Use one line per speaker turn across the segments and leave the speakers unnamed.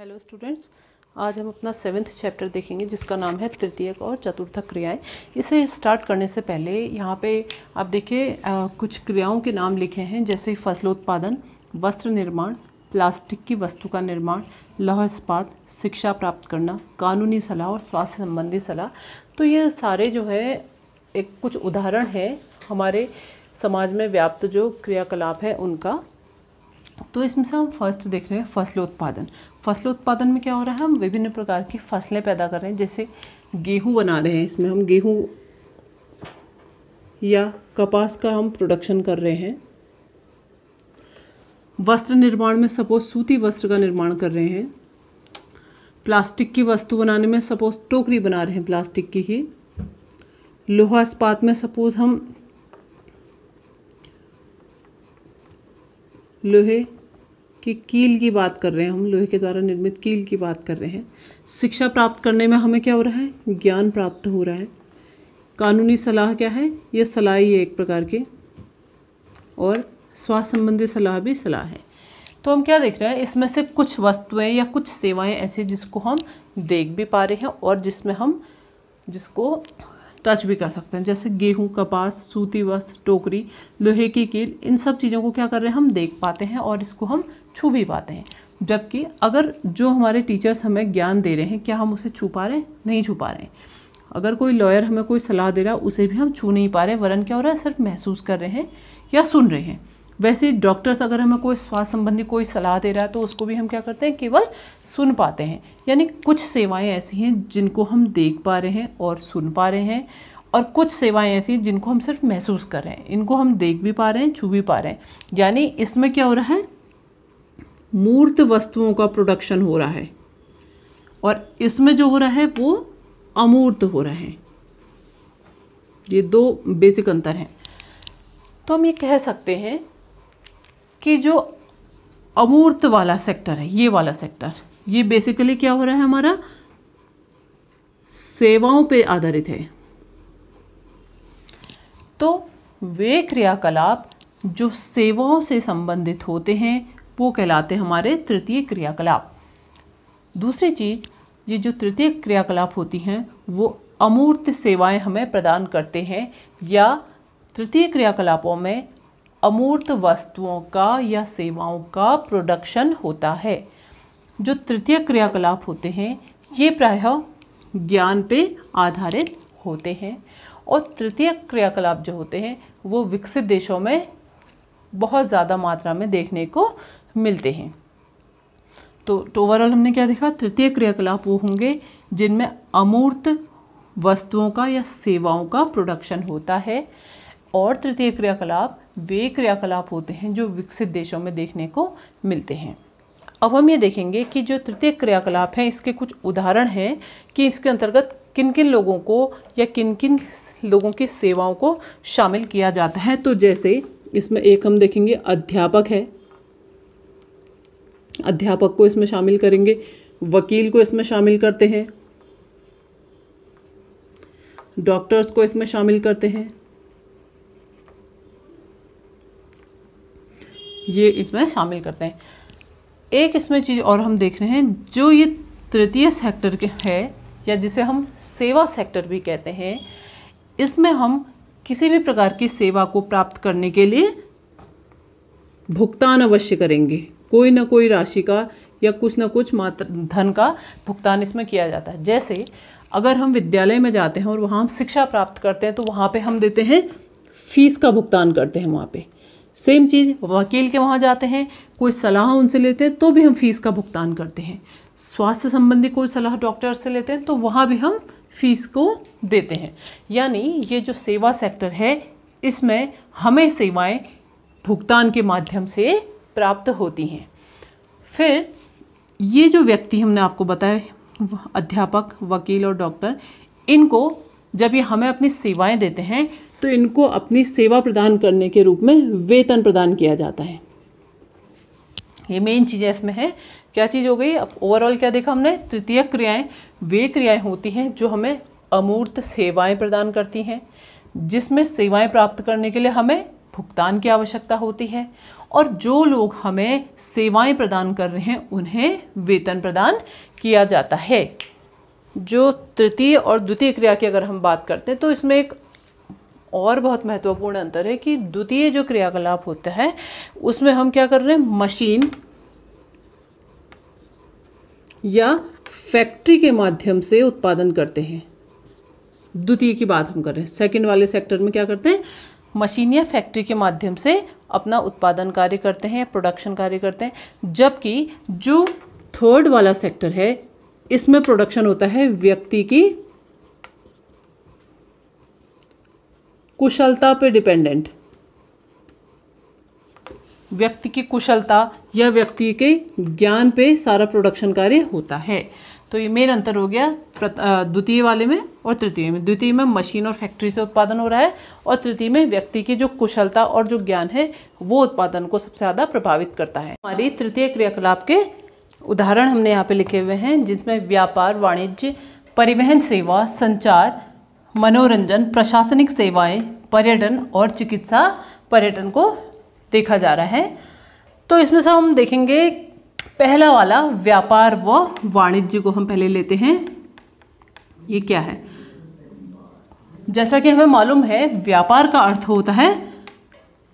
Hello students, आज हम अपना 7th चैप्टर देखेंगे जिसका नाम है तृतीयक और चतुर्थक क्रियाएं। इसे स्टार्ट करने से पहले यहाँ पे आप देखिए कुछ क्रियाओं के नाम लिखे हैं, जैसे फसलोत्पादन, वस्त्र निर्माण, प्लास्टिक की वस्तु का निर्माण, लौह इस्पात, शिक्षा प्राप्त करना, कानूनी सलाह और स्वास्थ्य संबंधी सलाह। तो ये सारे जो है एक कुछ उदाहरण है हमारे समाज में व्याप्त जो क्रियाकलाप है उनका। तो इसमें से हम फर्स्ट देख रहे हैं फसलोत्पादन। फसलोत्पादन में क्या हो रहा है, हम विभिन्न प्रकार की फसलें पैदा कर रहे हैं, जैसे गेहूं बना रहे हैं, इसमें हम गेहूं या कपास का हम प्रोडक्शन कर रहे हैं। वस्त्र निर्माण में सपोज सूती वस्त्र का निर्माण कर रहे हैं। प्लास्टिक की वस्तु बनाने में सपोज टोकरी बना रहे हैं प्लास्टिक की ही। लोहा इस्पात में सपोज हम लोहे की कील की बात कर रहे हैं, हम लोहे के द्वारा निर्मित कील की बात कर रहे हैं। शिक्षा प्राप्त करने में हमें क्या हो रहा है, ज्ञान प्राप्त हो रहा है। कानूनी सलाह क्या है, ये सलाह ही है एक प्रकार की, और स्वास्थ्य संबंधी सलाह भी सलाह है। तो हम क्या देख रहे हैं, इसमें से कुछ वस्तुएं या कुछ सेवाएं ऐसी जिसको हम देख भी पा रहे हैं और जिसमें हम जिसको टच भी कर सकते हैं, जैसे गेहूं, कपास, सूती वस्त्र, टोकरी, लोहे की कील। इन सब चीज़ों को क्या कर रहे हैं, हम देख पाते हैं और इसको हम छू भी पाते हैं। जबकि अगर जो हमारे टीचर्स हमें ज्ञान दे रहे हैं, क्या हम उसे छू पा रहे हैं, नहीं छू पा रहे हैं। अगर कोई लॉयर हमें कोई सलाह दे रहा है, उसे भी हम छू नहीं पा रहे, वरन क्या हो रहा है, सिर्फ महसूस कर रहे हैं या सुन रहे हैं। वैसे ही डॉक्टर्स अगर हमें कोई स्वास्थ्य संबंधी कोई सलाह दे रहा है तो उसको भी हम क्या करते हैं, केवल सुन पाते हैं। यानी कुछ सेवाएं ऐसी हैं जिनको हम देख पा रहे हैं और सुन पा रहे हैं, और कुछ सेवाएं ऐसी हैं जिनको हम सिर्फ महसूस कर रहे हैं। इनको हम देख भी पा रहे हैं, छू भी पा रहे हैं। यानी इसमें क्या हो रहा है, मूर्त वस्तुओं का प्रोडक्शन हो रहा है, और इसमें जो हो रहा है वो अमूर्त हो रहा है। ये दो बेसिक अंतर हैं। तो हम ये कह सकते हैं कि जो अमूर्त वाला सेक्टर है, ये वाला सेक्टर, ये बेसिकली क्या हो रहा है, हमारा सेवाओं पे आधारित है। तो वे क्रियाकलाप जो सेवाओं से संबंधित होते हैं वो कहलाते हैं हमारे तृतीय क्रियाकलाप। दूसरी चीज़, ये जो तृतीय क्रियाकलाप होती हैं वो अमूर्त सेवाएं हमें प्रदान करते हैं, या तृतीय क्रियाकलापों में अमूर्त वस्तुओं का या सेवाओं का प्रोडक्शन होता है। जो तृतीय क्रियाकलाप होते हैं ये प्रायः ज्ञान पे आधारित होते हैं, और तृतीय क्रियाकलाप जो होते हैं वो विकसित देशों में बहुत ज़्यादा मात्रा में देखने को मिलते हैं। तो ओवरऑल हमने क्या देखा, तृतीय क्रियाकलाप वो होंगे जिनमें अमूर्त वस्तुओं का या सेवाओं का प्रोडक्शन होता है, और तृतीय क्रियाकलाप वे क्रियाकलाप होते हैं जो विकसित देशों में देखने को मिलते हैं। अब हम ये देखेंगे कि जो तृतीय क्रियाकलाप हैं इसके कुछ उदाहरण हैं कि इसके अंतर्गत किन किन लोगों को या किन किन लोगों की सेवाओं को शामिल किया जाता है। तो जैसे इसमें एक हम देखेंगे अध्यापक है, अध्यापक को इसमें शामिल करेंगे। वकील को इसमें शामिल करते हैं, डॉक्टर्स को इसमें शामिल करते हैं, ये इसमें शामिल करते हैं। एक इसमें चीज़ और हम देख रहे हैं, जो ये तृतीय सेक्टर के है या जिसे हम सेवा सेक्टर भी कहते हैं, इसमें हम किसी भी प्रकार की सेवा को प्राप्त करने के लिए भुगतान अवश्य करेंगे। कोई ना कोई राशि का या कुछ ना कुछ मात्रा धन का भुगतान इसमें किया जाता है। जैसे अगर हम विद्यालय में जाते हैं और वहाँ हम शिक्षा प्राप्त करते हैं तो वहाँ पे हम देते हैं फीस का भुगतान करते हैं वहाँ पे। सेम चीज़ वकील के वहाँ जाते हैं, कोई सलाह उनसे लेते हैं तो भी हम फीस का भुगतान करते हैं। स्वास्थ्य संबंधी कोई सलाह डॉक्टर से लेते हैं तो वहाँ भी हम फीस को देते हैं। यानी ये जो सेवा सेक्टर है इसमें हमें सेवाएं भुगतान के माध्यम से प्राप्त होती हैं। फिर ये जो व्यक्ति हमने आपको बताया, अध्यापक, वकील और डॉक्टर, इनको जब ये हमें अपनी सेवाएं देते हैं तो इनको अपनी सेवा प्रदान करने के रूप में वेतन प्रदान किया जाता है। ये मेन चीज़ें इसमें है। क्या चीज़ हो गई, अब ओवरऑल क्या देखा हमने, तृतीय क्रियाएं वे क्रियाएं होती हैं जो हमें अमूर्त सेवाएं प्रदान करती हैं, जिसमें सेवाएं प्राप्त करने के लिए हमें भुगतान की आवश्यकता होती है, और जो लोग हमें सेवाएं प्रदान कर रहे हैं उन्हें वेतन प्रदान किया जाता है। जो तृतीय और द्वितीय क्रिया की अगर हम बात करते हैं तो इसमें एक और बहुत महत्वपूर्ण अंतर है कि द्वितीय जो क्रियाकलाप होता है उसमें हम क्या कर रहे हैं, मशीन या फैक्ट्री के माध्यम से उत्पादन करते हैं। द्वितीय की बात हम कर रहे हैं। सेकंड वाले सेक्टर में क्या करते हैं, मशीन या फैक्ट्री के माध्यम से अपना उत्पादन कार्य करते हैं, प्रोडक्शन कार्य करते हैं। जबकि जो थर्ड वाला सेक्टर है इसमें प्रोडक्शन होता है व्यक्ति की कुशलता पे डिपेंडेंट, व्यक्ति की कुशलता या व्यक्ति के ज्ञान पे सारा प्रोडक्शन कार्य होता है। तो ये मेन अंतर हो गया द्वितीय वाले में और तृतीय में। द्वितीय में मशीन और फैक्ट्री से उत्पादन हो रहा है और तृतीय में व्यक्ति की जो कुशलता और जो ज्ञान है वो उत्पादन को सबसे ज़्यादा प्रभावित करता है। हमारी तृतीय क्रियाकलाप के उदाहरण हमने यहाँ पे लिखे हुए हैं, जिसमें व्यापार, वाणिज्य, परिवहन सेवा, संचार, मनोरंजन, प्रशासनिक सेवाएं, पर्यटन और चिकित्सा पर्यटन को देखा जा रहा है। तो इसमें से हम देखेंगे पहला वाला व्यापार व वाणिज्य को हम पहले लेते हैं। ये क्या है, जैसा कि हमें मालूम है व्यापार का अर्थ होता है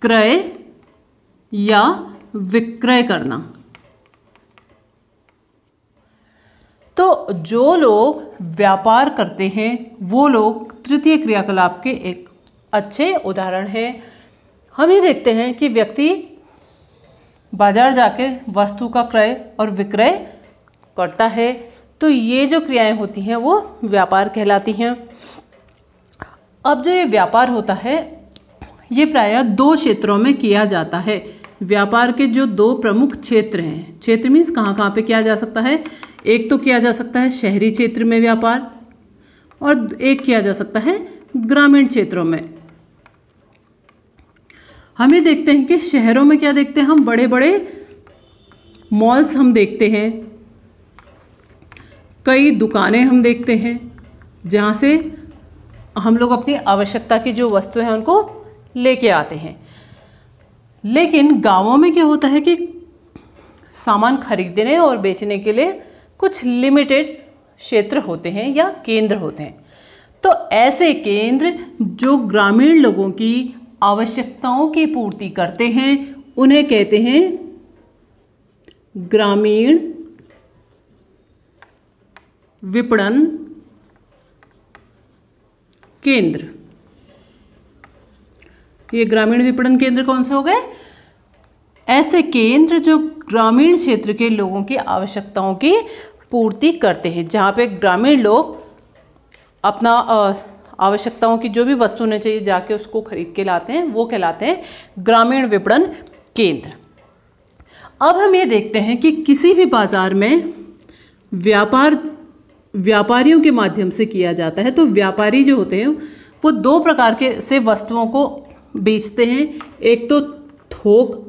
क्रय या विक्रय करना। तो जो लोग व्यापार करते हैं वो लोग तृतीय क्रियाकलाप के एक अच्छे उदाहरण हैं। हम ये देखते हैं कि व्यक्ति बाजार जाके वस्तु का क्रय और विक्रय करता है, तो ये जो क्रियाएं होती हैं वो व्यापार कहलाती हैं। अब जो ये व्यापार होता है ये प्रायः दो क्षेत्रों में किया जाता है। व्यापार के जो दो प्रमुख क्षेत्र हैं, क्षेत्र मीन्स कहाँ कहाँ पे किया जा सकता है, एक तो किया जा सकता है शहरी क्षेत्र में व्यापार और एक किया जा सकता है ग्रामीण क्षेत्रों में। हम ये देखते हैं कि शहरों में क्या देखते हैं हम, बड़े बड़े मॉल्स हम देखते हैं, कई दुकानें हम देखते हैं जहाँ से हम लोग अपनी आवश्यकता की जो वस्तु है उनको लेके आते हैं। लेकिन गांवों में क्या होता है कि सामान खरीदने और बेचने के लिए कुछ लिमिटेड क्षेत्र होते हैं या केंद्र होते हैं। तो ऐसे केंद्र जो ग्रामीण लोगों की आवश्यकताओं की पूर्ति करते हैं उन्हें कहते हैं ग्रामीण विपणन केंद्र। ये ग्रामीण विपणन केंद्र कौन से हो गए, ऐसे केंद्र जो ग्रामीण क्षेत्र के लोगों की आवश्यकताओं की पूर्ति करते हैं, जहाँ पे ग्रामीण लोग अपना आवश्यकताओं की जो भी वस्तु होनी चाहिए जाके उसको खरीद के लाते हैं, वो कहलाते हैं ग्रामीण विपणन केंद्र। अब हम ये देखते हैं कि किसी भी बाजार में व्यापार व्यापारियों के माध्यम से किया जाता है। तो व्यापारी जो होते हैं वो दो प्रकार के से वस्तुओं को बेचते हैं, एक तो थोक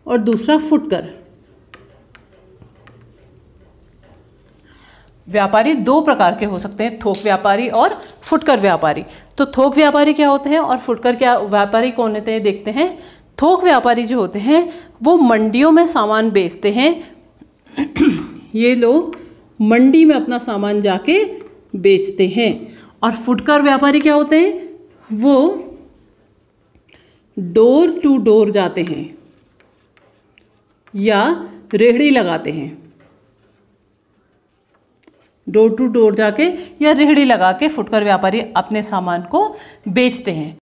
और दूसरा फुटकर। व्यापारी दो प्रकार के हो सकते हैं, थोक व्यापारी और फुटकर व्यापारी। तो थोक व्यापारी क्या होते हैं और फुटकर क्या व्यापारी कौन होते हैं देखते हैं। थोक व्यापारी जो होते हैं वो मंडियों में सामान बेचते हैं। ये लोग मंडी में अपना सामान जाके बेचते हैं। और फुटकर व्यापारी क्या होते हैं, वो डोर टू डोर जाते हैं या रेहड़ी लगाते हैं। डोर टू डोर जाके या रेहड़ी लगा के फुटकर व्यापारी अपने सामान को बेचते हैं।